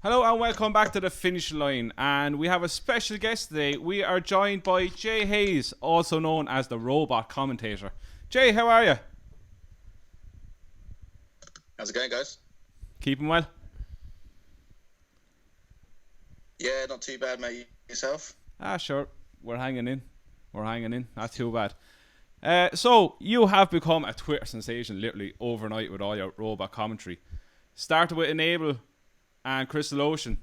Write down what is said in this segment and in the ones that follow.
Hello and welcome back to the finish line, and we have a special guest today. We are joined by Jay Hales, also known as the Robot Commentator. Jay, how are you? How's it going, guys? Keeping well? Yeah, not too bad, mate. Yourself? Sure. We're hanging in. Not too bad. So, you have become a Twitter sensation literally overnight with all your robot commentary. Started with Enable and Crystal Ocean.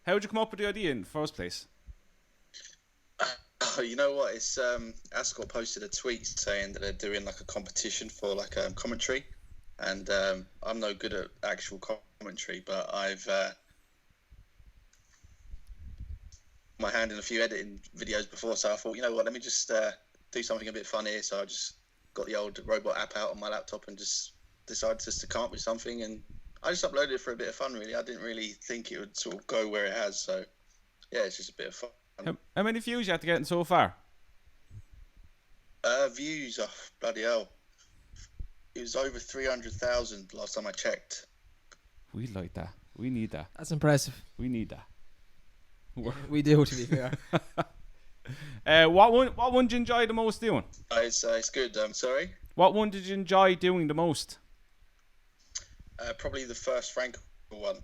How did you come up with the idea in the first place? You know what? It's Ascot posted a tweet saying that they're doing like a competition for like commentary, and I'm no good at actual commentary, but I've my hand in a few editing videos before, so I thought, you know what, let me just do something a bit fun here. So I just got the old robot app out on my laptop and just decided just to come up with something, and I just uploaded it for a bit of fun, really. I didn't really think it would sort of go where it has, so yeah, it's just a bit of fun. How many views you had to get in so far? Views, oh, bloody hell. It was over 300,000 last time I checked. We like that. We need that. That's impressive. We need that. We do, to be fair. What one did you enjoy the most doing? It's good. Sorry? What one did you enjoy doing the most? Probably the first Frank one,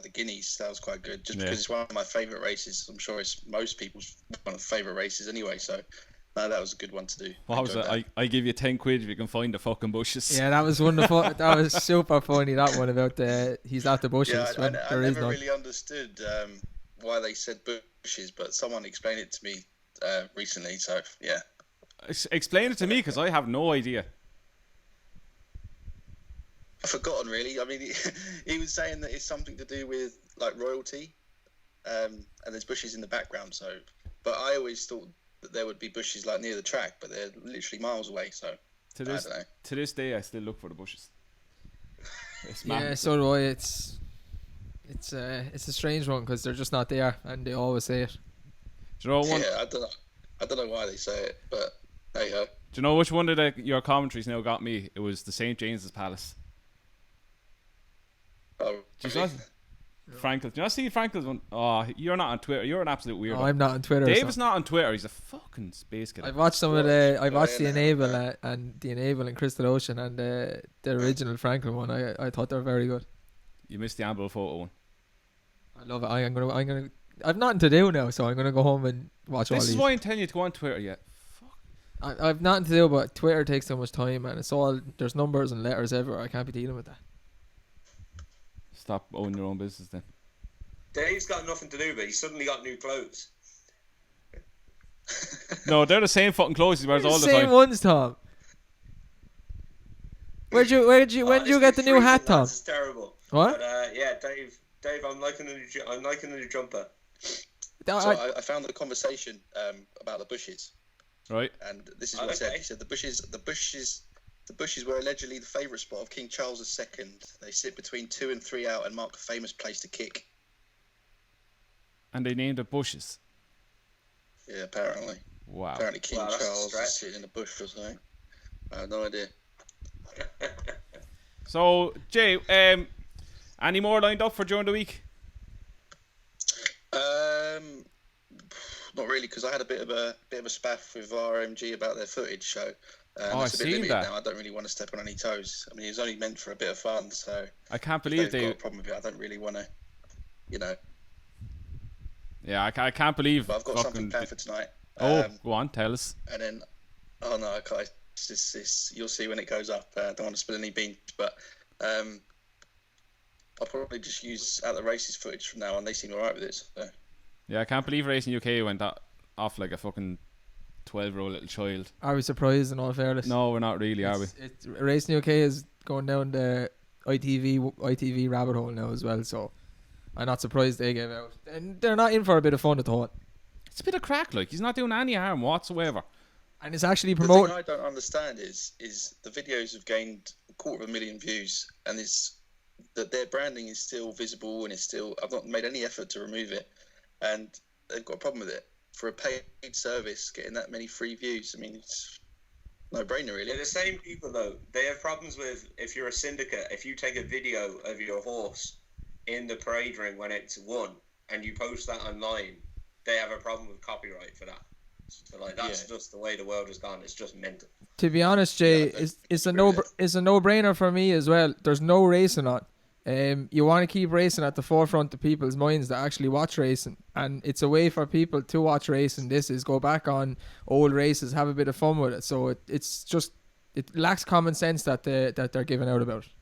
the Guineas. That was quite good, just because it's one of my favourite races. I'm sure it's most people's one of the favourite races anyway, so no, that was a good one to do. What was it? I give you 10 quid if you can find the fucking bushes. Yeah, that was wonderful. That was super funny, that one about he's at the bushes. Yeah, I never really understood why they said bushes, but someone explained it to me recently, so yeah. Explain it to me, because I have no idea. I've forgotten, really. I mean, he was saying that it's something to do with like royalty, and there's bushes in the background. So, but I always thought that there would be bushes like near the track, but they're literally miles away. So, I don't know. To this day, I still look for the bushes. Yeah, so do I. It's a strange one because they're just not there, and they always say it. Do you know one? Yeah, I don't know why they say it, but there you go. Do you know which one of your commentaries now got me? It was the St. James's Palace. Oh, really? Frankel. Do you not see Frankel's one? Oh, you're not on Twitter. You're an absolute weirdo. Oh, I'm not on Twitter. Dave's not on Twitter. He's a fucking space kid. I've watched some of the. I watched the Enable and the Enable and Crystal Ocean and the original Frankel one. I thought they were very good. You missed the Amble photo one. I love it. I'm gonna. I've nothing to do now, so I'm gonna go home and watch all these. This is why I'm telling you to go on Twitter yet. Fuck. I've nothing to do, but Twitter takes so much time, and it's all there's numbers and letters everywhere. I can't be dealing with that. Stop owning your own business then. Dave's got nothing to do, but he's suddenly got new clothes. No, they're the same fucking clothes he wears all the time. Same ones, Tom. When did you get the new hat, Tom? It's terrible. What? But, yeah, Dave, I'm liking the new jumper. So I found the conversation about the bushes. Right. And this is what he said. He said the bushes were allegedly the favourite spot of King Charles II. They sit between 2 and 3 out and mark a famous place to kick. And they named it bushes. Yeah, apparently. Wow. Apparently King Charles is sitting in a bush or something. I have no idea. So, Jay, any more lined up for during the week? Not really, because I had a bit of a spaff with RMG about their footage, so I've it's a bit seen limited that. now. I don't really want to step on any toes. I mean, it was only meant for a bit of fun, so I can't believe they've got a problem with it. I don't really want to, you know. Yeah, I can't believe. But I've got something planned for tonight. Go on, tell us. And then, oh no, I can't. It's you'll see when it goes up. I don't want to spill any beans, but I'll probably just use out the races footage from now on. They seem alright with it. So. Yeah, I can't believe Racing UK went off like a fucking 12-year-old little child. Are we surprised in all fairness? No, we're not really, are we? Racing UK is going down the ITV rabbit hole now as well, so I'm not surprised they gave out. And they're not in for a bit of fun at all. It's a bit of crack, like. He's not doing any harm whatsoever. And it's actually promoted. The thing I don't understand is the videos have gained 250,000 views, and it's that their branding is still visible, and it's still. I've not made any effort to remove it, and they've got a problem with it. For a paid service, getting that many free views, I mean, it's no brainer, really. They're the same people, though. They have problems with, if you're a syndicate, if you take a video of your horse in the parade ring when it's won, and you post that online, they have a problem with copyright for that. So like that's just the way the world has gone. It's just mental. To be honest, Jay, it's a no-brainer for me as well. There's no racing on. You want to keep racing at the forefront of people's minds that actually watch racing, and it's a way for people to watch racing. This is go back on old races, have a bit of fun with it. So it lacks common sense that they're giving out about it.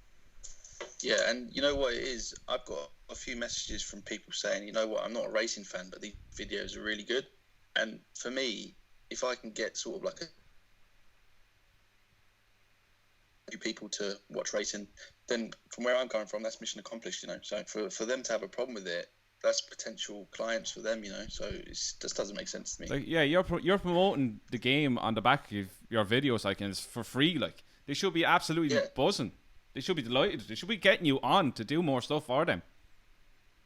Yeah, and you know what it is? I've got a few messages from people saying, you know what, I'm not a racing fan, but these videos are really good. And for me, if I can get sort of like people to watch racing, then from where I'm coming from, that's mission accomplished, you know. So for them to have a problem with it, that's potential clients for them, you know. So it just doesn't make sense to me. Like, yeah, you're promoting the game on the back of your videos, like, and it's for free. Like, they should be absolutely buzzing. They should be delighted. They should be getting you on to do more stuff for them,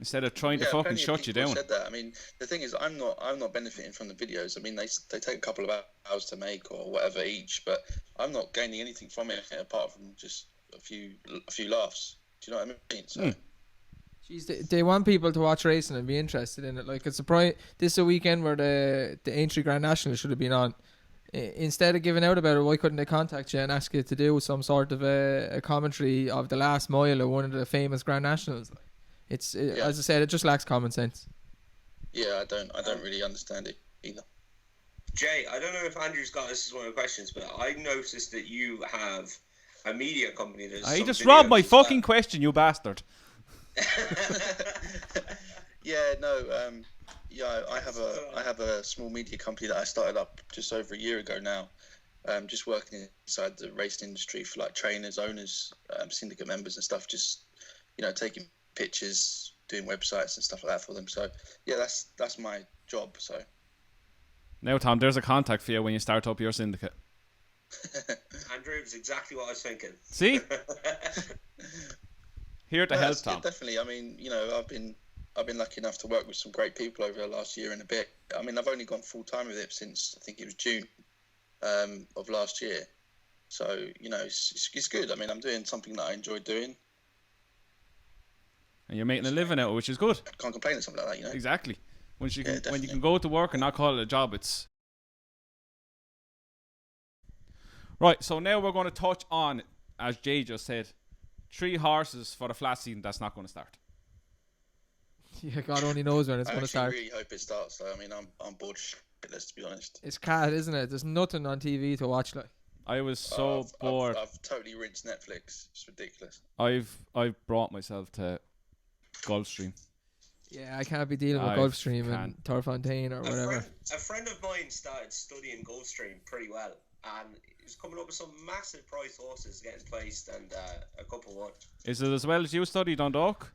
instead of trying to fucking shut you down. Said that. I mean, the thing is, I'm not benefiting from the videos. I mean, they take a couple of hours to make or whatever each, but I'm not gaining anything from it apart from just a few laughs. Do you know what I mean? So. Jeez, they want people to watch racing and be interested in it. Like, it's this is a weekend where the Aintree Grand National should have been on. Instead of giving out about it, why couldn't they contact you and ask you to do some sort of a commentary of the last mile of one of the famous Grand Nationals? As I said, it just lacks common sense. Yeah, I don't really understand it either. Jay, I don't know if Andrew's got this as one of the questions, but I noticed that you have a media company that's. I just robbed my fucking question, you bastard. I have a small media company that I started up just over a year ago now. Just working inside the racing industry for like trainers, owners, syndicate members and stuff. Just, you know, taking pictures, doing websites and stuff like that for them. So yeah, that's my job. So now, Tom, there's a contact for you when you start up your syndicate. Andrew, it was exactly what I was thinking. See, here to help, Tom. Definitely. I mean, you know, I've been lucky enough to work with some great people over the last year and a bit. I mean, I've only gone full time with it since I think it was June of last year. So, you know, it's good. I mean, I'm doing something that I enjoy doing. And you're making a living out of it, which is good. Can't complain at something like that, you know. Exactly. When you can go to work and not call it a job, it's right. So now we're going to touch on, as Jay just said, 3 horses for the flat season that's not going to start. Yeah, God only knows when it's going to start. I really hope it starts, though. I mean, I'm bored shitless, to be honest. It's cat, isn't it? There's nothing on TV to watch. Like, I was so bored. I've totally rinsed Netflix. It's ridiculous. I've brought myself to Gulfstream. Yeah, I can't be dealing with Gulfstream and Torfontaine or whatever. A friend of mine started studying Gulfstream pretty well, and he was coming up with some massive price horses getting placed, and a couple won. Is it as well as you studied, Dundalk?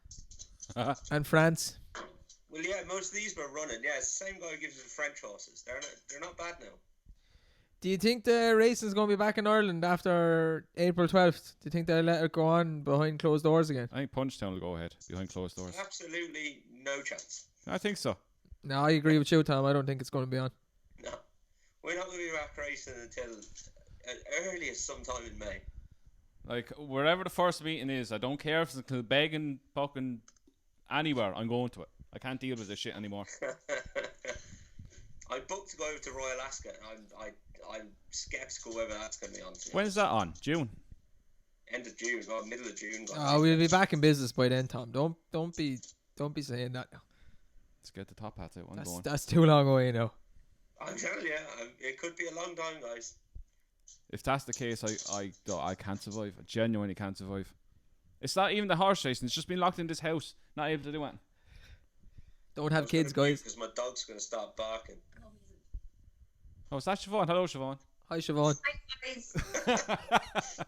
And France. Well, yeah, most of these were running. Yeah, it's the same guy who gives us the French horses. They're not bad now. Do you think the racing's going to be back in Ireland after April 12th? Do you think they'll let it go on behind closed doors again? I think Punchtown will go ahead behind closed doors. Absolutely no chance. I think so. No, I agree with you, Tom. I don't think it's going to be on. No. We're not going to be back racing until at earliest sometime in May. Like, wherever the first meeting is, I don't care if it's in Kilbegan, fucking anywhere, I'm going to it. I can't deal with this shit anymore. I booked to go over to Royal Alaska, and I'm skeptical whether that's going to be on. When's that on? June? End of June, or middle of June. We'll be back in business by then, Tom. Don't be saying that now. Let's get the top hats out. That's too long away now. I'm telling you, it could be a long time, guys. If that's the case, I can't survive. I genuinely can't survive. It's not even the horse racing. It's just been locked in this house, not able to do it. Don't have kids, guys. Because my dog's going to start barking. Oh, is that Siobhan? Hello, Siobhan. Hi, Siobhan. Hi, guys.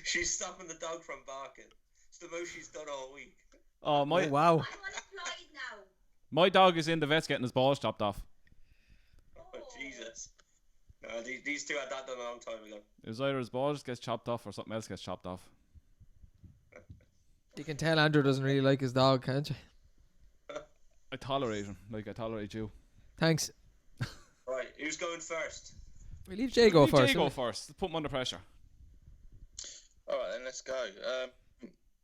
She's stopping the dog from barking. It's the most she's done all week. Oh, wow. I'm unemployed now. My dog is in the vet's getting his balls chopped off. Oh, Jesus. No, these two had that done a long time ago. It was either his balls gets chopped off or something else gets chopped off. You can tell Andrew doesn't really like his dog, can't you? I tolerate him, like I tolerate you. Thanks. Right, who's going first? We leave Jay go first. Jay go first. Put him under pressure. All right, then let's go.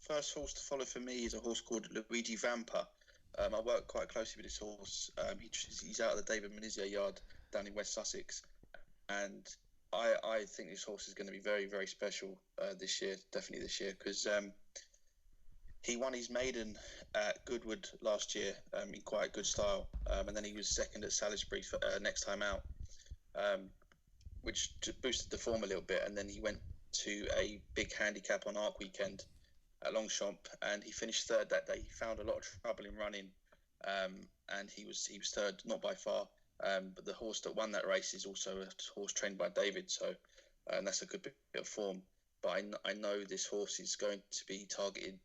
first horse to follow for me is a horse called Luigi Vampa. I work quite closely with this horse. He's out of the David Menizia yard down in West Sussex, and I think this horse is going to be very, very special this year, definitely this year, because he won his maiden at Goodwood last year in quite good style, and then he was second at Salisbury for, next time out, which boosted the form a little bit, and then he went to a big handicap on Arc Weekend at Longchamp, and he finished third that day. He found a lot of trouble in running, and he was third, not by far. But the horse that won that race is also a horse trained by David, so and that's a good bit of form. But I know this horse is going to be targeted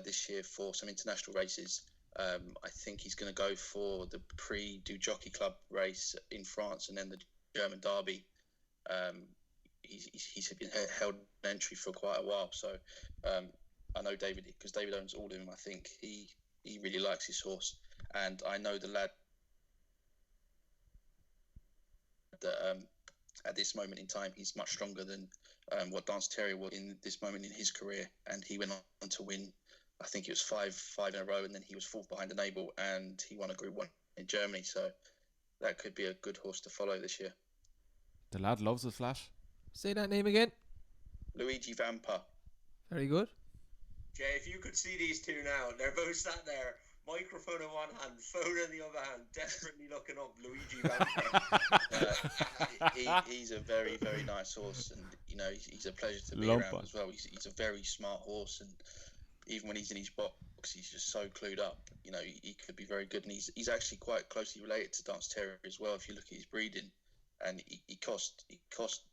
this year for some international races. I think he's going to go for the Prix du Jockey Club race in France and then the German Derby. He's been held an entry for quite a while, so I know David, because David owns all of them. I think he really likes his horse, and I know the lad that at this moment in time he's much stronger than what Dance Terrier was in this moment in his career, and he went on to win. I think it was five in a row, and then he was fourth behind Enable, and he won a Group 1 in Germany. So that could be a good horse to follow this year. The lad loves the flash. Say that name again. Luigi Vampa. Very good. Jay, if you could see these two now, they're both sat there, microphone in one hand, phone in the other hand, desperately looking up Luigi Vampa. He's a very, very nice horse, and he's a pleasure to be Lump around on. as well. He's a very smart horse, and even when he's in his box, he's just so clued up. He could be very good, and he's actually quite closely related to Dance Terrier as well. If you look at his breeding, and he cost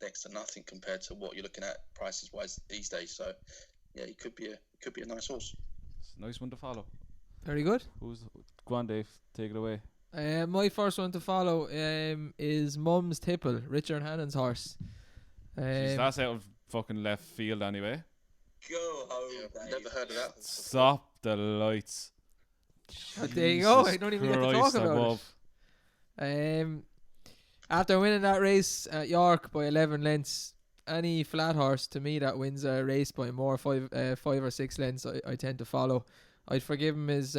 next to nothing compared to what you're looking at prices wise these days. So yeah, he could be a nice horse. It's a nice one to follow. Very good. Go on, Dave, take it away. My first one to follow is Mum's Tipple, Richard Hannon's horse. Jeez, that's out of fucking left field anyway. Go home, Yeah, Dave. never heard of that. Stop the lights. There you go. I Jesus don't even get to talk Christ about above. it. After winning that race at York by 11 lengths, any flat horse to me that wins a race by more 5 or 6 lengths, I tend to follow. I'd forgive him his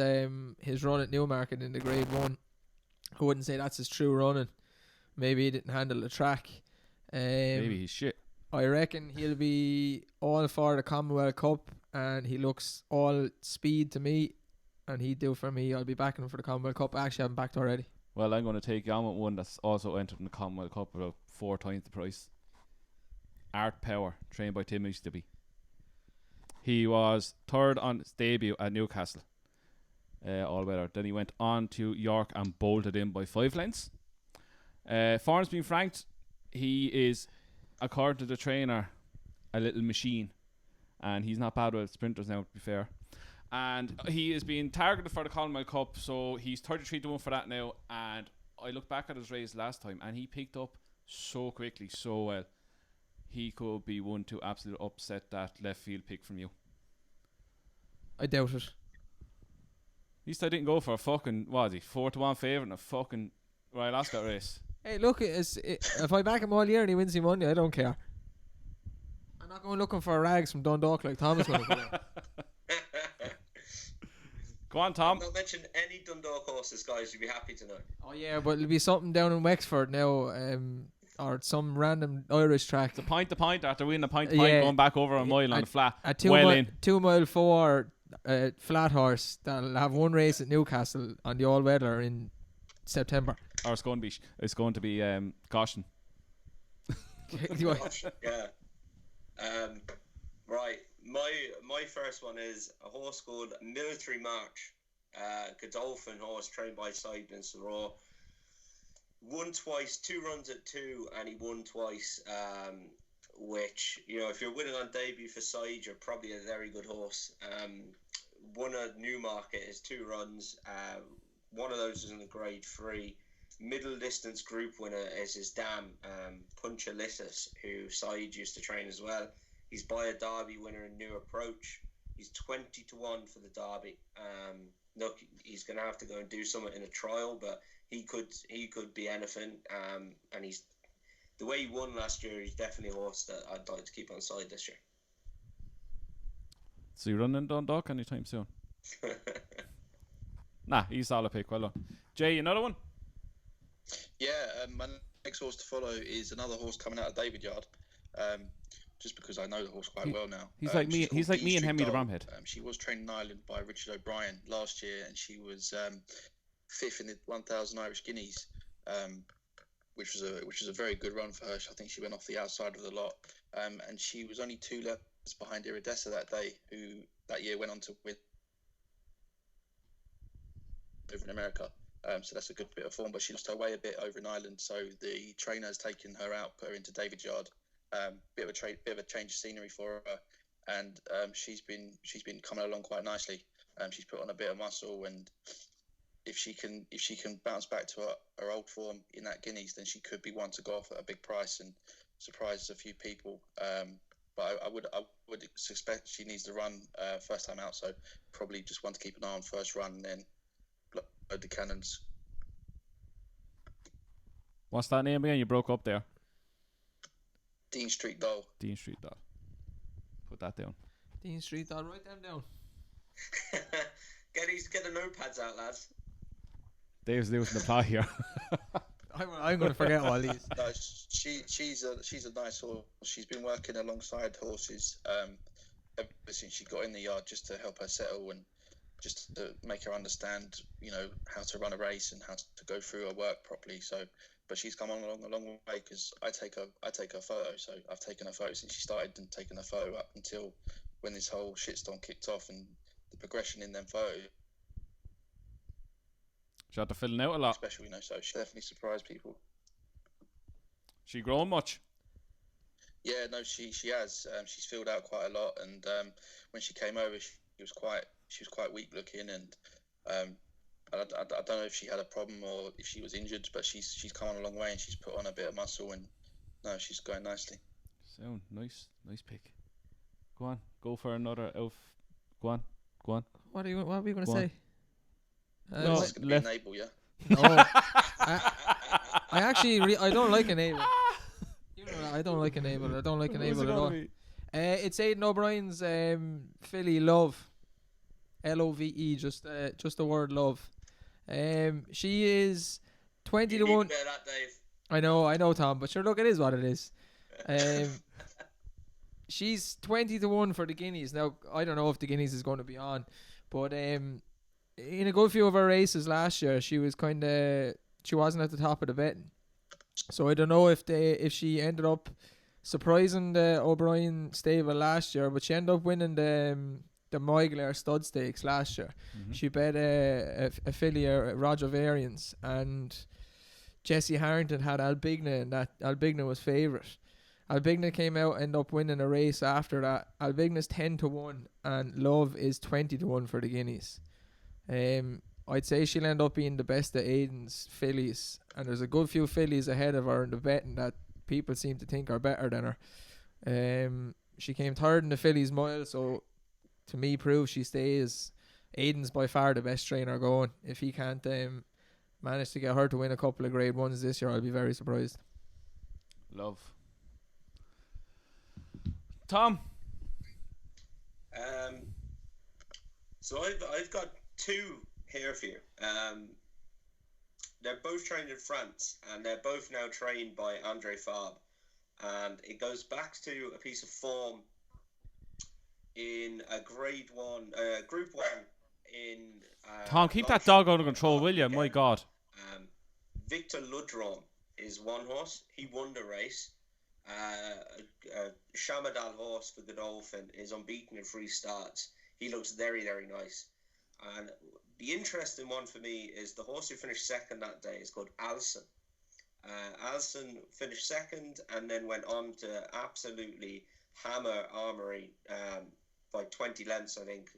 run at Newmarket in the Grade 1. I wouldn't say that's his true running. Maybe he didn't handle the track. Maybe he's shit. I reckon he'll be all for the Commonwealth Cup, and he looks all speed to me, and he'd do for me. I'll be backing him for the Commonwealth Cup. Actually, I'm backed already. Well, I'm going to take you on with one that's also entered in the Commonwealth Cup about 4 times the price. Art Power, trained by Tim Easterby. He was third on his debut at Newcastle. All weather. Then he went on to York and bolted in by 5 lengths. Form's been franked. He is, according to the trainer, a little machine. And he's not bad with sprinters now, to be fair. And he is being targeted for the Commonwealth Cup, so he's 33-1 for that now. And I looked back at his race last time, and he picked up so quickly, so well. He could be one to absolutely upset that left field pick from you. I doubt it. At least I didn't go for a fucking, what was he, 4-1 favourite in a fucking Royal Ascot race. Hey, look, if I back him all year and he wins the money, I don't care. I'm not going looking for rags from Dundalk like Thomas going to do. Go on, Tom. Not mention any Dundalk horses, guys. You'd be happy to know. Oh yeah, but it'll be something down in Wexford now, or some random Irish track. The point after winning the point Yeah. going back over a mile on the flat. A 2 mile 4 flat horse that'll have one race at Newcastle on the all weather in September. Or it's going to be caution. Gosh, yeah. Right. My first one is a horse called Military March. Godolphin horse trained by Seidman Soror. Won twice, 2 runs at 2, and he won twice. Which, if you're winning on debut for Side, you're probably a very good horse. Won at Newmarket is 2 runs. One of those is in a Grade 3. Middle distance group winner is his dam, Puncha Lissus, who Side used to train as well. He's by a Derby winner in New Approach. He's 20-1 for the Derby. Look, he's going to have to go and do something in a trial, but he could be anything. And he's the way he won last year. He's definitely a horse that I'd like to keep on side this year. So you running Dundalk anytime soon? Nah, he's all a pick. Well done. Jay, another one? Yeah, my next horse to follow is another horse coming out of David Yard. Just because I know the horse quite well now. He's like me. He's like me and Hemi the Doll. Bromhead. She was trained in Ireland by Richard O'Brien last year, and she was 5th in the 1,000 Irish Guineas, which was a very good run for her. I think she went off the outside of the lot, and she was only 2 lengths behind Iridessa that day, who that year went on to win over in America. So that's a good bit of form, but she lost her way a bit over in Ireland. So the trainer has taken her out, put her into David Yard. Bit of a change of scenery for her, and she's been coming along quite nicely. She's put on a bit of muscle, and if she can bounce back to her old form in that Guineas, then she could be one to go off at a big price and surprise a few people. But I would suspect she needs to run first time out, so probably just one to keep an eye on first run, and then load the cannons. What's that name again? You broke up there. Dean Street Doll. Dean Street Doll. Put that down. Dean Street Doll, write them down. Get the notepads out, lads. Dave's losing the plot here. I'm going to forget all these. No, she's a nice horse. She's been working alongside horses ever since she got in the yard, just to help her settle and just to make her understand, how to run a race and how to go through her work properly. So, but she's come along a long way, because I take her photo. So I've taken her photo since she started, and taken her photo up until when this whole shitstorm kicked off, and the progression in them photos. She had to fill out a lot. Special, so she definitely surprised people. She grown much? Yeah, no, she has. She's filled out quite a lot, and when she came over, she was quite weak looking, and I don't know if she had a problem or if she was injured, but she's come on a long way, and she's put on a bit of muscle, and no, she's going nicely. Sound nice pick. Go on, go for another elf. Go on. What are you going to say? No, It's going to be Enable, yeah. No, I actually I don't like Enable. I don't like Enable. I don't like Enable at all. It's Aidan O'Brien's filly Love, Love, just the word Love. She is 20 to 1. That, Dave. I know, Tom, but sure, look, it is what it is. She's 20 to 1 for the Guineas. Now, I don't know if the Guineas is going to be on, but in a good few of her races last year, she wasn't at the top of the betting. So I don't know if she ended up surprising the O'Brien stable last year, but she ended up winning the Moigler Stud Stakes last year. Mm-hmm. She bet a filly, Roger Variance, and Jesse Harrington had Albigna, and that Albigna was favourite. Albigna came out and ended up winning a race after that. Albigna's 10 to 1 and Love is 20 to 1 for the Guineas. I'd say she'll end up being the best of Aidan's fillies, and there's a good few fillies ahead of her in the betting that people seem to think are better than her. She came third in the fillies mile, so to me proves she stays. Aidan's by far the best trainer going. If he can't manage to get her to win a couple of grade ones this year, I'll be very surprised. Love. Tom? So I've got two here for you. They're both trained in France, and they're both now trained by Andre Fabre. And it goes back to a piece of form in a Group 1 in... Tom, keep that dog under control, will you? My God. Victor Ludrom is one horse. He won the race. A Shamadal horse for Godolphin is unbeaten in 3 starts. He looks very, very nice. And the interesting one for me is the horse who finished second that day is called Alson. Alson finished second and then went on to absolutely hammer Armory by 20 lengths, I think,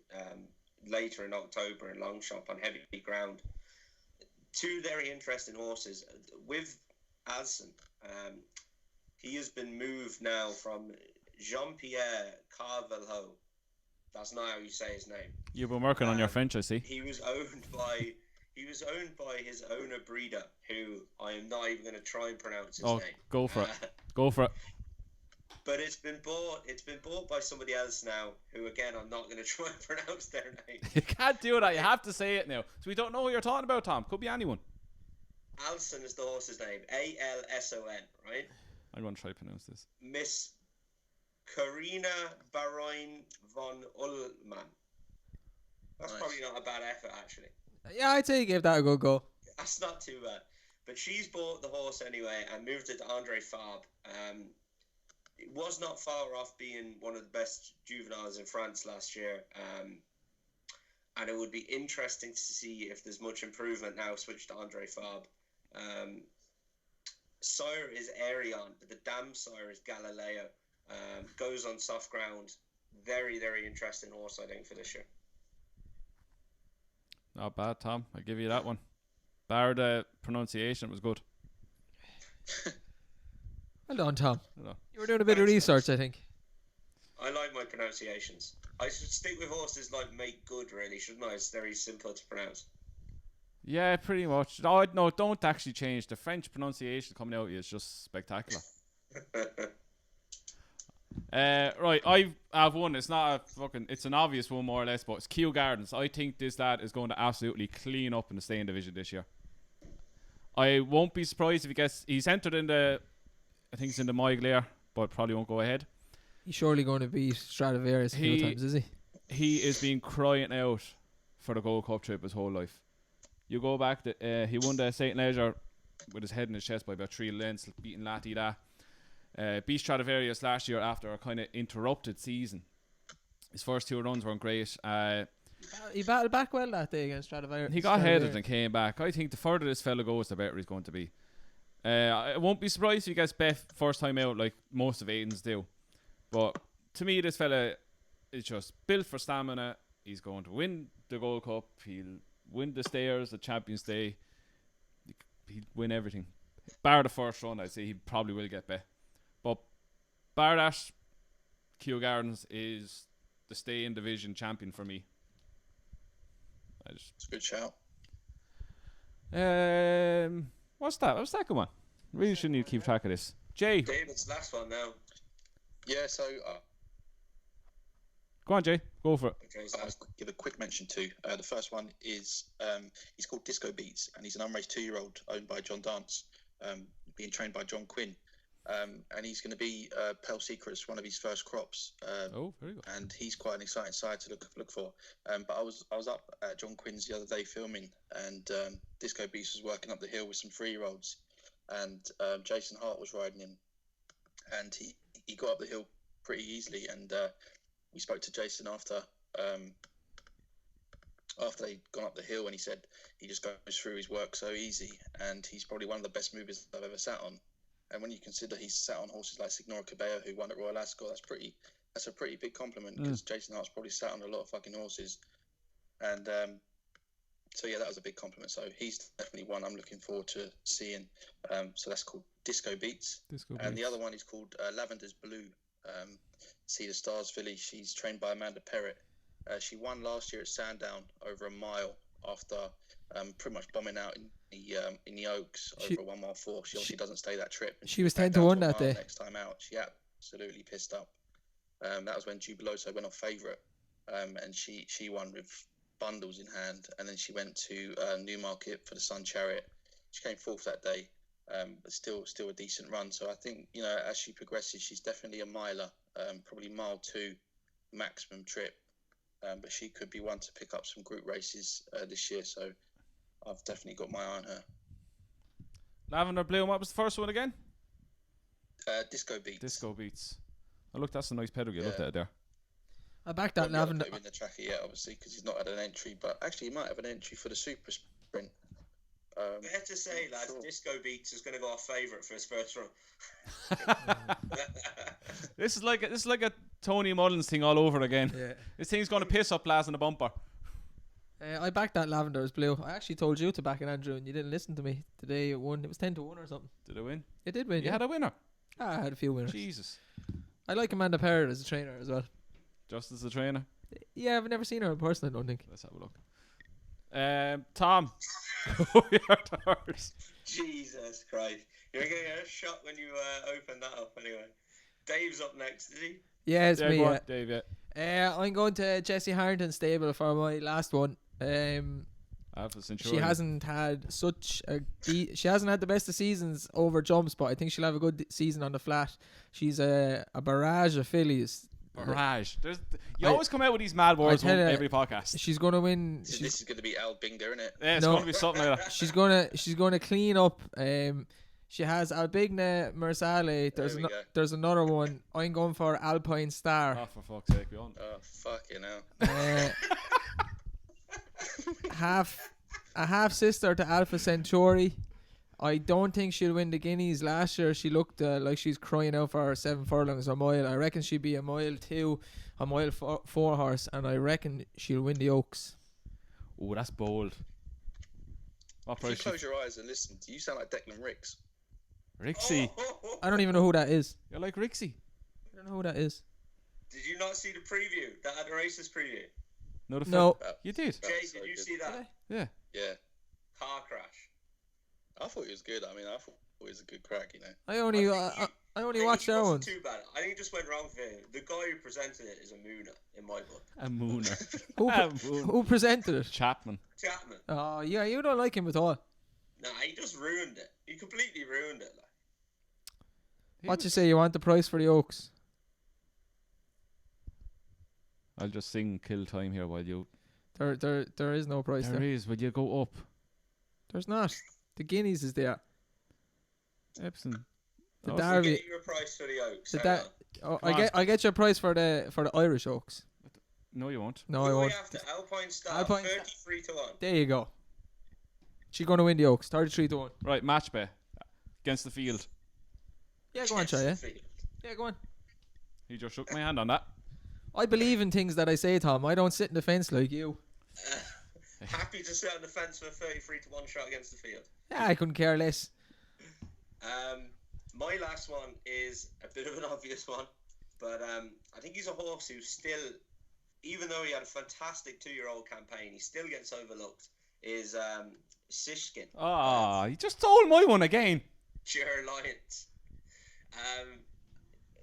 later in October in Longchamp on heavy ground. Two very interesting horses. With Alson, he has been moved now from Jean-Pierre Carvalho. That's not how you say his name. You've been working on your French, I see. He was owned by his owner breeder, who I am not even going to try and pronounce his name. Go for it. Go for it. But it's been bought by somebody else now, who again I'm not going to try and pronounce their name. You can't do that. You have to say it now. So we don't know what you're talking about, Tom. Could be anyone. Alson is the horse's name. Alson, right? I'm going to try to pronounce this. Miss Karina Baroin von Ullmann. That's Nice. probably not a bad effort, actually. Yeah, I'd say you gave that a good go. That's not too bad. But she's bought the horse anyway and moved it to Andre Fabre. It was not far off being one of the best juveniles in France last year. And it would be interesting to see if there's much improvement now switched to Andre Fabre. Sire is Arion, but the dam sire is Galileo. Goes on soft ground. Very, very interesting horse, I think, for this year. Not bad, Tom. I'll give you that one. Bar the pronunciation, it was good. Well done, Tom. No. You were doing a bit of research, I think. I like my pronunciations. I should stick with horses like Make Good, really, shouldn't I? It's very simple to pronounce. Yeah, pretty much. No, don't actually change. The French pronunciation coming out is just spectacular. Right, I have one. It's not a fucking. It's an obvious one, more or less, but it's Kew Gardens. I think this lad is going to absolutely clean up in the staying division this year. I won't be surprised if he gets. He's entered in the. I think it's in the Moiglair, but probably won't go ahead. He's surely going to beat Stradivarius a few times, is he? He is being crying out for the Gold Cup trip his whole life. You go back to he won the St. Leger with his head in his chest by about 3 lengths, beating Lati Da. Beat Stradivarius last year after a kind of interrupted season. His first 2 runs weren't great. He battled back well that day against Stradivarius. He got headed and came back. I think the further this fella goes, the better he's going to be. I won't be surprised if he gets Beth first time out like most of Aiden's do. But to me, this fella is just built for stamina. He's going to win the Gold Cup. He'll win the Stayers, the Champions Day. He'll win everything. Bar the first run, I'd say he probably will get Beth. But bar that, Kew Gardens is the stay-in division champion for me. It's a good shout. What's that? What's that? Come on. Really shouldn't need to keep track of this. Jay. David's last one now. Yeah, so Go on, Jay. Go for it. Okay, so I'll give a quick mention too. The first one is he's called Disco Beats, and he's an unraced 2-year-old owned by John Dance, being trained by John Quinn, and he's going to be Pearl Secrets, one of his first crops. Oh, very good. And he's quite an exciting side to look for. But I was up at John Quinn's the other day filming, and Disco Beats was working up the hill with some 3-year-olds, and Jason Hart was riding him, and he got up the hill pretty easily, and we spoke to Jason after they'd gone up the hill, and he said he just goes through his work so easy, and he's probably one of the best movers I've ever sat on. And when you consider he's sat on horses like Signora Cabello, who won at Royal Ascot, that's a pretty big compliment, because Jason Hart's probably sat on a lot of fucking horses. And so yeah, that was a big compliment. So he's definitely one I'm looking forward to seeing. So that's called Disco Beats. And the other one is called Lavender's Blue. See the Stars filly. She's trained by Amanda Perrett. She won last year at Sandown over a mile after pretty much bombing out in the Oaks over a 1 mile 4. She obviously doesn't stay that trip. And She was back 10 to down 1 a that mile day. Next time out, she absolutely pissed up. That was when Jubiloso went off favourite, and she won with bundles in hand. And then she went to Newmarket for the Sun Chariot. She came 4th that day, but still a decent run. So I think, as she progresses, she's definitely a miler, probably mile 2 maximum trip. But she could be one to pick up some group races this year. So I've definitely got my eye on her. Lavender Blue. And what was the first one again? Disco Beats. Disco Beats. Oh, look, that's a nice pedigree. I looked at it there. I backed that Not Lavender. in the tracker yet, obviously, because he's not had an entry. But actually, he might have an entry for the Super Sprint. fair to say, lads, sure. Disco Beats is going to go off favourite for his first run. This is like a Tony Mullins thing all over again. Yeah. This thing's going to piss up lads in the bumper. I backed that Lavender's Blue. I actually told you to back it, Andrew, and you didn't listen to me. Today it won. It was 10 to 1 or something. Did it win? It did win. You Yeah. had a winner. I had a few winners. Jesus. I like Amanda Parrott as a trainer as well. Just as a trainer. Yeah, I've never seen her in person, I don't think. Let's have a look. Tom. Oh, your turns. Jesus Christ. You're going to get a shot when you open that up anyway. Dave's up next, is he? Yeah, it's me. go on, Yeah. Dave. Yeah. I'm going to Jesse Harrington stable for my last one. Alpha Centurion. She hasn't had she hasn't had the best of seasons over jumps, but I think she'll have a good season on the flat. She's a barrage of fillies. Barrage. You always come out with these mad words on every podcast. She's going to win. This is going to be Al Binger, isn't it? Yeah, it's going to be something like that. She's going to clean up. She has Albigna Mersale. There's another one. I'm going for Alpine Star. Oh, for fuck's sake, we on. Oh, fucking hell. A half sister to Alpha Centauri. I don't think she'll win the Guineas. Last year she looked like she's crying out for her 7 furlongs a mile. I reckon she'll be a mile 2, a mile 4 horse, and I reckon she'll win the Oaks. Oh, that's bold. What If you price? close your eyes and listen, you sound like Declan Ricks. Rixie. I don't even know who that is. You're like Rixie. I don't know who that is. Did you not see the preview? That had the races preview. No. You did. That Jay, was so did you good. see that? Yeah. Yeah. Car crash. I thought it was good. I mean, I thought it was a good crack, you know. I only watched that one. Too bad. I think it just went wrong for him. The guy who presented it is a mooner in my book. A mooner. Who presented it? Chapman. Chapman. Oh yeah, you don't like him at all. Nah, he just ruined it. He completely ruined it. Like. What you say? You want the price for the Oaks? I'll just sing kill time here while you... There is no price there. There is. Will you go up? There's not. The Guineas is there. Epsom. The Oh, Derby. Get your price for the Oaks. The hang on. I get your price for the Irish Oaks. No, you won't. No, Who I are we won't. after? Alpine Star. Alpine Star. 33 to 1. There you go. She's going to win the Oaks. 33 to 1. Right, match bay. Against the field. Yeah, go on, try yeah. Yeah, go on. He just shook my hand on that. I believe in things that I say, Tom. I don't sit in the fence like you. Happy to sit on the fence for a 33 to 1 shot against the field. Yeah, I couldn't care less. My last one is a bit of an obvious one, but I think he's a horse who still, even though he had a fantastic 2-year-old campaign, he still gets overlooked. Is Sishkin. He just stole my one again. Jer Lyons.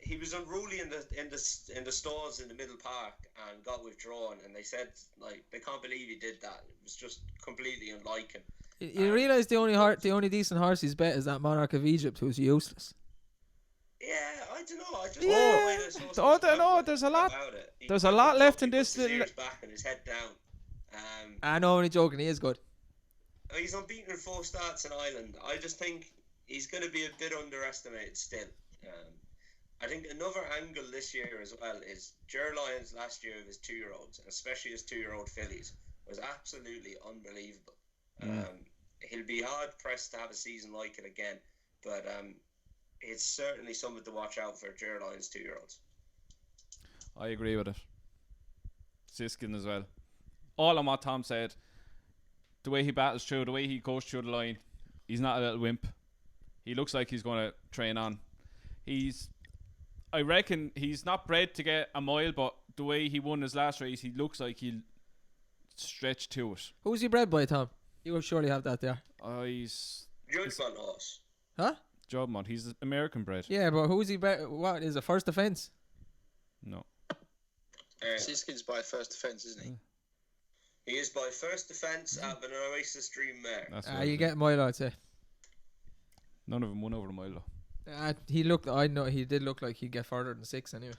He was unruly in the stores in the middle park and got withdrawn, and they said like they can't believe he did that. It was just completely unlike him. You realise the only decent horse he's bet is that Monarch of Egypt, who's useless. Yeah, I don't know. I just there's a lot. There's a lot left in this. His ears back and his head down. I know, only joking. He is good. He's unbeaten in 4 starts in Ireland. I just think he's going to be a bit underestimated still. I think another angle this year as well is Jer Lyons last year of his 2-year-olds, and especially his 2-year-old fillies, was absolutely unbelievable. He'll be hard pressed to have a season like it again, but it's certainly something to watch out for Jer Lyons 2-year-olds. I agree with it. Siskin as well. All on what Tom said. The way he battles through, the way he goes through the line, he's not a little wimp. He looks like he's going to train on. I reckon he's not bred to get a mile, but the way he won his last race, he looks like he'll stretch to it. Who's he bred by, Tom? You will surely have that there. He's Judgment horse. Huh? Jobmont. He's American bred. Yeah, but who's he bred? What is it? First defence? No. Siskin's by first defence, isn't he? He is by first defence at an Oasis Dream mare. That's what You get a mile, I'd say. None of them won over the mile though. He did look like he'd get further than 6 anyway.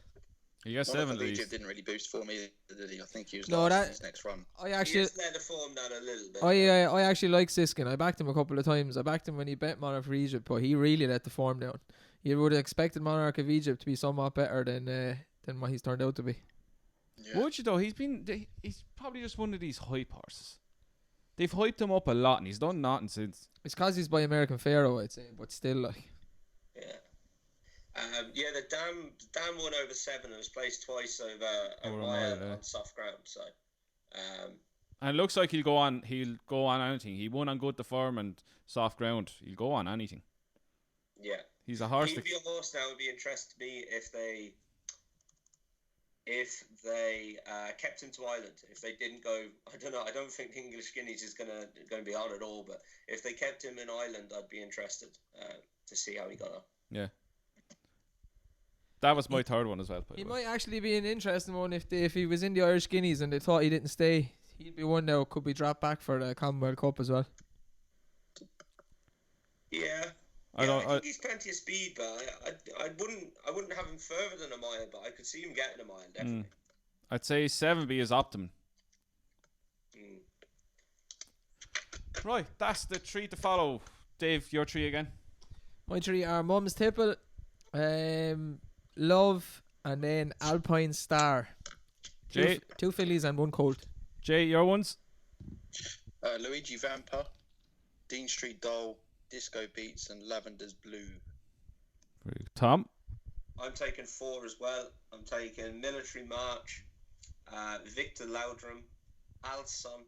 He got Monarch 7 of at Egypt least. didn't really boost for me, did he? I think he was No, last in his next run. I He actually, has let the form down a little bit. I actually like Siskin. I backed him a couple of times. I backed him when he bet Monarch of Egypt, but he really let the form down. You would have expected Monarch of Egypt to be somewhat better than what he's turned out to be. Yeah. Would you though? He's probably just one of these hype horses. They've hyped him up a lot, and he's done nothing since. It's because he's by American Pharaoh, I'd say, but still, like. Yeah. The Dam won over 7 and was placed twice over a Over a mile mile, yeah. on soft ground. So, And it looks like he'll go on anything. He won on good the firm and soft ground. He'll go on anything. yeah. He's a horse. He'd be a horse now. Would be interested to me if they kept him to Ireland. If they didn't go, I don't know. I don't think English Guineas is gonna be on at all. But if they kept him in Ireland, I'd be interested to see how he got on. Yeah. That was my third one as well. By He the way. might actually be an interesting one if he was in the Irish Guineas and they thought he didn't stay. He'd be one that could be dropped back for the Commonwealth Cup as well. Yeah. I I don't. think he's plenty of speed, but I wouldn't have him further than a mile, but I could see him getting a mile definitely. I'd say 7B is optimum. Mm. Right, that's the 3 to follow. Dave, your 3 again. My 3 are Mum's Tipple, Love, and then Alpine Star. Jay, Two fillies and one colt. Jay, your ones. Luigi Vampa, Dean Street Doll, Disco Beats, and Lavender's Blue. Tom. I'm taking 4 as well. I'm taking Military March, Victor Laudrum, Alson,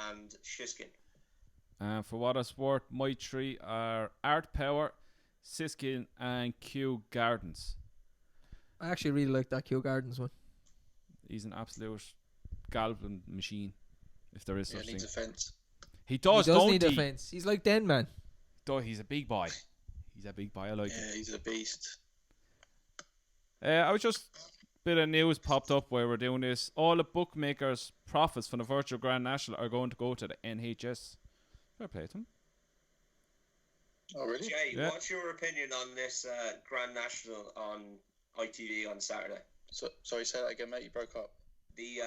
and Shiskin. For what it's worth, my 3 are Art Power, Siskin, and Kew Gardens. I actually really like that Kew Gardens one. He's an absolute galloping machine, if there is Yeah, such needs a thing. fence. He does, He does don't need a he? fence. He's like Den Man. He's a big boy. He's a big boy. I like Yeah, him. he's a beast. I was just bit of news popped up while we're doing this. All the bookmakers' profits from the Virtual Grand National are going to go to the NHS. Fair play to them. Oh, really? Jay, Yeah. what's your opinion on this Grand National on ITV on Saturday? Sorry, say that again, mate. You broke up. The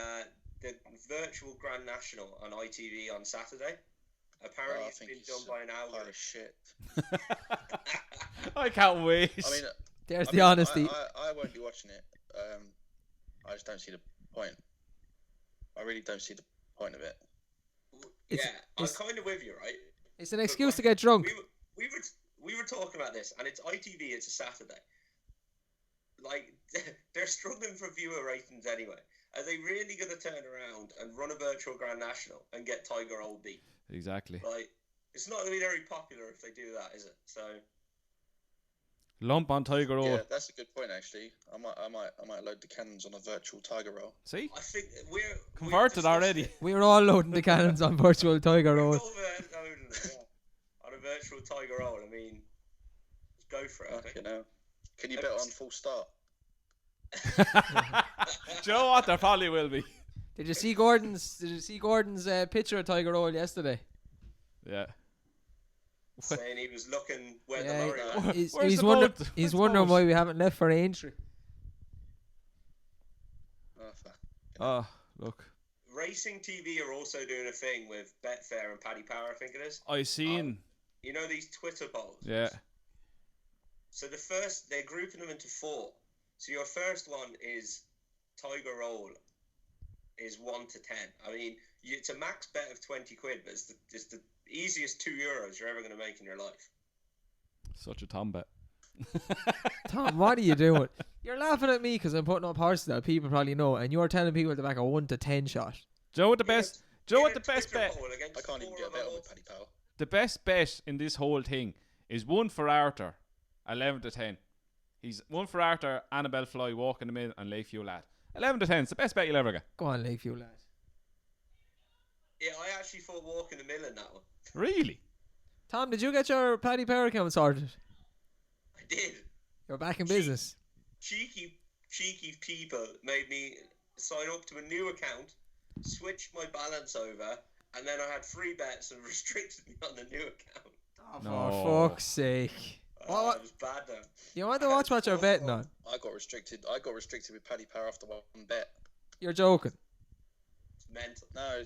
virtual Grand National on ITV on Saturday. Apparently, I it's think been it's done by an Pile hour. of shit. I can't wait. I mean, There's I the mean, honesty. I won't be watching it. I just don't see the point. I really don't see the point of it. It's- Yeah, I'm it's- kind of with you, right? It's an excuse to get drunk. We were talking about this, and it's ITV. It's a Saturday. Like they're struggling for viewer ratings anyway. Are they really going to turn around and run a virtual Grand National and get Tiger Old beat? Exactly. Like it's not going to be very popular if they do that, is it? So Lump on Tiger Roll. Yeah, that's a good point actually. I might load the cannons on a virtual tiger roll. See? I think we're Converted discussed already. it. We're all loading the cannons on virtual Tiger We're Road. all loading it, yeah. On a virtual Tiger Roll. I mean, let's go for it. I think. You know, can you bet on full start? Do you know what? There probably will be. Did you see Gordon's picture of Tiger Road yesterday? Yeah. Saying he was looking where the Yeah, lorry went. he's Where's the wondering. boat? He's Where's the wondering boat? why we haven't left for Aintree. Oh, fuck. Oh, look. Racing TV are also doing a thing with Betfair and Paddy Power, I think it is. I seen. You know these Twitter polls? Yeah. So they're grouping them into 4. So your first one is Tiger Roll is 1 to 10. I mean, it's a max bet of 20 quid, but it's the easiest €2 you're ever going to make in your life. Such a Tom bet. Tom, what are you doing? You're laughing at me because I'm putting up horses that people probably know, and you're telling people to back a 1 to 10 shot. Do you know what the best? Do you know what the In a best Twitter bet? poll against I can't even 4 get a of bet our on odds. Paddy Power. The best bet in this whole thing is 1 for Arthur, 11 to 10. He's 1 for Arthur, Annabelle Fly, Walk in the Mill, and Lakeview Lad. 11 to 10. It's the best bet you'll ever get. Go on, Lakeview lad. Yeah, I actually thought Walk in the Mill in that one. Really? Tom, did you get your Paddy Power account sorted? I did. You're back in business. Cheeky people made me sign up to a new account, switch my balance over, and then I had free bets and restricted me on the new account. No. For fuck's sake. What? It was bad though. You want to watch what you're betting on? I got restricted with Paddy Power after one bet. You're joking. It's mental. No,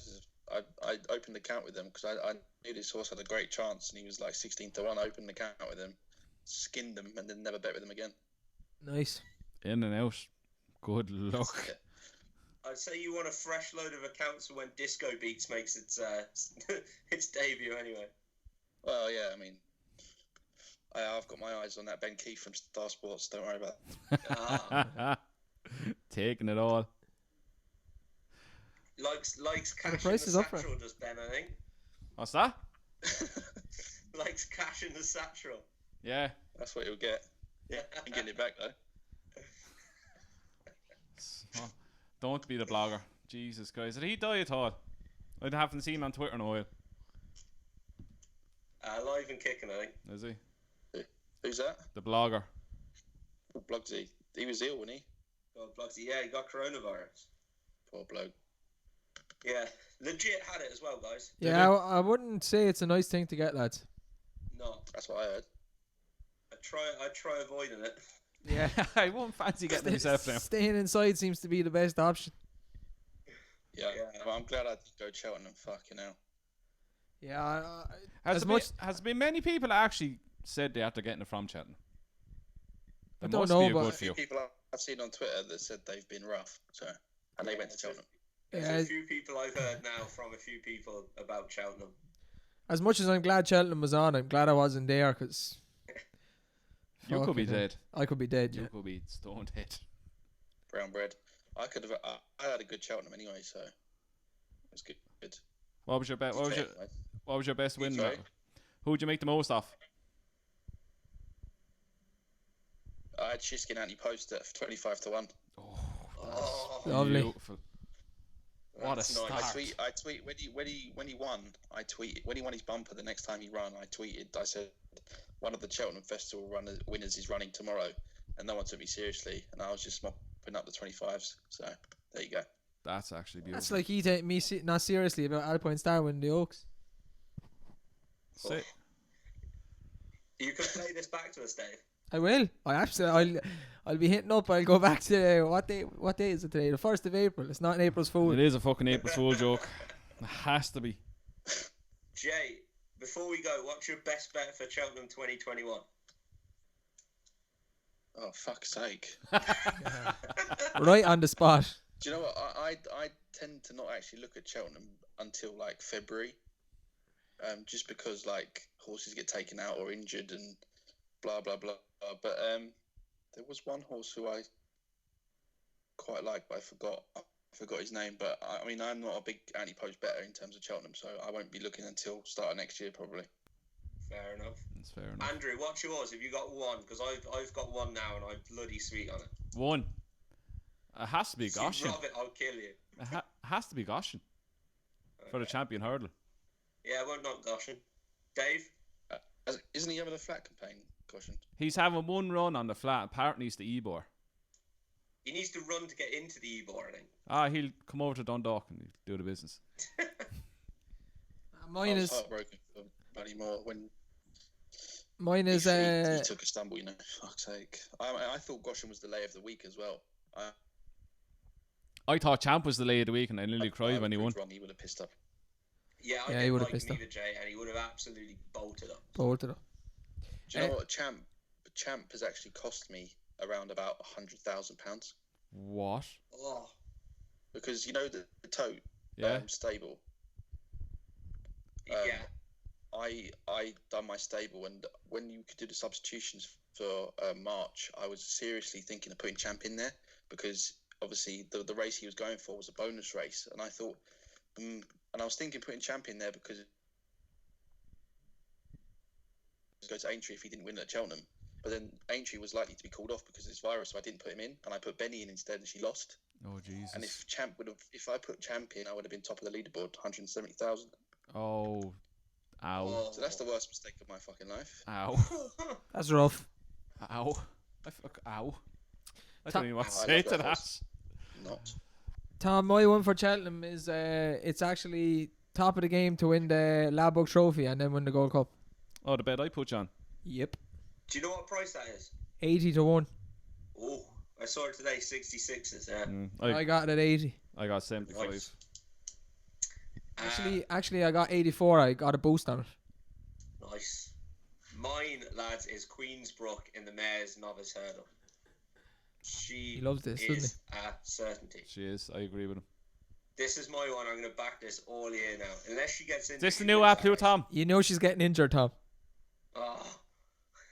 I opened the account with them because I knew this horse had a great chance, and he was like 16 to 1. I opened the account with him, skinned them, and then never bet with him again. Nice. In and out. Good luck. Yeah. I'd say you want a fresh load of accounts for when Disco Beats makes its its debut anyway. Well, yeah, I mean, I've got my eyes on that Ben Keefe from Star Sports. Don't worry about it. Taking it all. Likes cash in price the is up for it. satchel, does Ben, I think. What's that? Likes cash in the satchel. Yeah. That's what you'll get. Yeah. I'm getting it back though. Oh, don't be the blogger. Jesus Christ. Did he die at all? I haven't seen him on Twitter in a while. Live and kicking, I think. Is he? Who's that? The blogger. Oh, Blogsy. He was ill, wasn't he? God bless you. Yeah, he got coronavirus. Poor bloke. Yeah, legit had it as well, guys. Yeah, I wouldn't say it's a nice thing to get, lads. No, That's what I heard. I try avoiding it. Yeah, I won't fancy getting myself now. Staying inside seems to be the best option. Yeah. Well, I'm glad I didn't go Cheltenham. Fucking hell. Yeah, Has there been many people that actually said they after getting it from Cheltenham? I There don't must know, be a but good A few few. people I've seen on Twitter that said they've been rough, and they went to Cheltenham. There's Yeah. a few people I've heard now from a few people about Cheltenham. as much as I'm glad Cheltenham was on, I'm glad I wasn't there because You could be dead. I could be dead. You Yeah. could be stone dead. Brown bread. I could have. I had a good Cheltenham anyway, so it was good. What was your best? What was your best win? Sorry? Who'd you make the most of? I had Shiskin anti-post at 25-1. Oh, Lovely. Beautiful. What a that's start. nice. I tweet when he won. I tweeted when he won his bumper the next time he ran. I tweeted. I said one of the Cheltenham Festival winners is running tomorrow, and no one took me seriously. And I was just mopping up the 25s. So there you go. That's actually beautiful. That's like he take me not seriously about Alpine Star winning the Oaks. Sick. You can play this back to us, Dave. I will. I absolutely. I'll be hitting up. I'll go back to what day? What day is it today? The 1st of April. It's not an April's Fool. It is a fucking April Fool joke. It has to be. Jay, before we go, what's your best bet for Cheltenham 2021? Oh fuck's sake! Right on the spot. Do you know what? I tend to not actually look at Cheltenham until like February, just because like horses get taken out or injured and blah blah blah. But there was one horse who I quite liked, but I forgot his name. But I mean, I'm not a big anti-post better in terms of Cheltenham, so I won't be looking until start of next year probably. Fair enough. That's fair enough. Andrew, what's yours? Have you got one? Because I've got one now, and I'm bloody sweet on it. One. It has to be If you Goshen. rob it, I'll kill you. It has to be Goshen for the champion hurdle. Yeah, I won't knock Goshen. Dave? Isn't he having a flat campaign? Caution. He's having one run on the flat. Apparently, it's the Ebor. He needs to run to get into the Ebor, I think. He'll come over to Dundalk and do the business. Mine I was is. heartbroken for Buddy Moore when Mine is. he took a stumble. You know, fuck's sake. I thought Goshen was the lay of the week as well. I thought Champ was the lay of the week, and I nearly cried when he won. Wrong, he would have pissed up. Yeah, I Yeah, he didn't would've like pissed him off. either, Jay, and he would have absolutely bolted up. Bolted up. Do you know what? Champ has actually cost me around about £100,000 What? Oh, because you know the tote Yeah. stable. yeah. I done my stable, and when you could do the substitutions for March, I was seriously thinking of putting Champ in there because obviously the race he was going for was a bonus race, and I thought, and I was thinking putting Champ in there because it go to Aintree if he didn't win at Cheltenham. But then Aintree was likely to be called off because of this virus, so I didn't put him in, and I put Benny in instead, and she lost. Oh Jesus. And if I put Champ in, I would have been top of the leaderboard, 170,000. Oh. Ow. Oh. So that's the worst mistake of my fucking life. Ow. That's rough. Ow. Ow. I Ta- don't even want to I say love to that that. horse. Not. Tom, my one for Cheltenham is it's actually top of the game to win the Labbook Trophy and then win the Gold Cup. Oh, the bet I put you on. Yep. Do you know what price that is? 80-1. Oh, I saw it today, 66s. Yeah. I got it at 80. I got 75. Nice. Actually, I got 84. I got a boost on it. Nice. Mine, lads, is Queensbrook in the Mayor's Novice Hurdle. She He loves this, doesn't is a certainty. She is. I agree with him. This is my one. I'm going to back this all year now. Unless she gets in. Is this the new app, too, Tom? You know she's getting injured, Tom. Oh,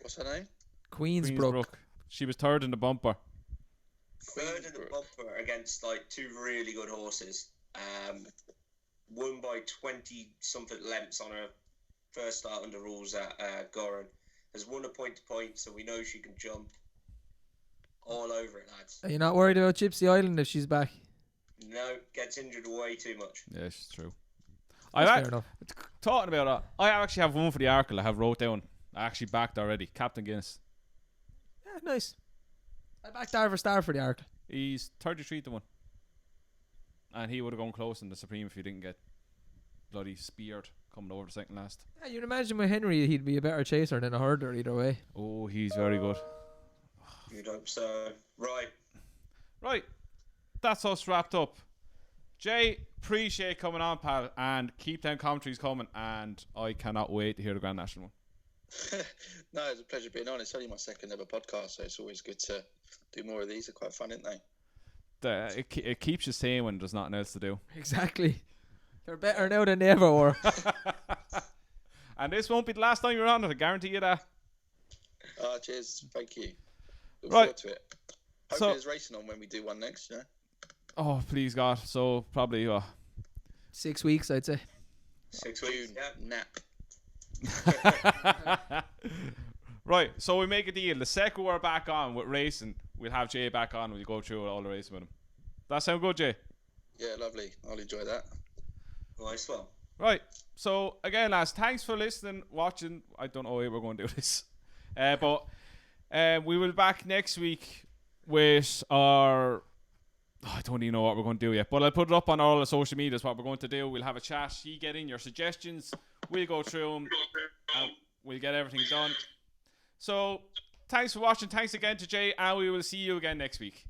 What's her name? Queensbrook. She was third in the bumper. third in the Queensbrook. bumper against like two really good horses. Won by 20 something lengths on her first start under rules at Goran. Has won a point to point, so we know she can jump. All over it, lads. Are you not worried about Gypsy Island if she's back? No, gets injured way too much. Yeah, it's true. That's I fair enough. talking about that. I actually have one for the Arkle. I have wrote down. I actually backed already. Captain Guinness. Yeah, nice. I backed Darver Star for the article. He's 33 to 1. And he would have gone close in the Supreme if he didn't get bloody speared coming over the second last. Yeah, you'd imagine with Henry he'd be a better chaser than a herder either way. Oh, he's very good. You'd hope so. Right. That's us wrapped up. Jay, appreciate coming on, pal, and keep them commentaries coming, and I cannot wait to hear the Grand National one. No, it's a pleasure being on. It's only my second ever podcast, so it's always good to do more of these. They're quite fun, aren't they? It keeps you sane when there's nothing else to do. Exactly. They're better now than they ever were. And this won't be the last time you're on it, I guarantee you that. Cheers. Thank you. Look Right. forward to it. Hopefully there's racing on when we do one next, yeah? Oh, please God. So, probably... 6 weeks, I'd say. 6 weeks. June, Yeah. nap. Right, so we make a deal. The second we're back on with racing, we'll have Jay back on and we'll go through all the racing with him. That sound good, Jay? Yeah, lovely. I'll enjoy that. Nice one. Right, so again, lads, thanks for listening, watching. I don't know how we're going to do this. But we will be back next week with our... I don't even know what we're going to do yet, but I'll put it up on all the social medias what we're going to do. We'll have a chat. You get in your suggestions. We'll go through them. And we'll get everything done. So, thanks for watching. Thanks again to Jay, and we will see you again next week.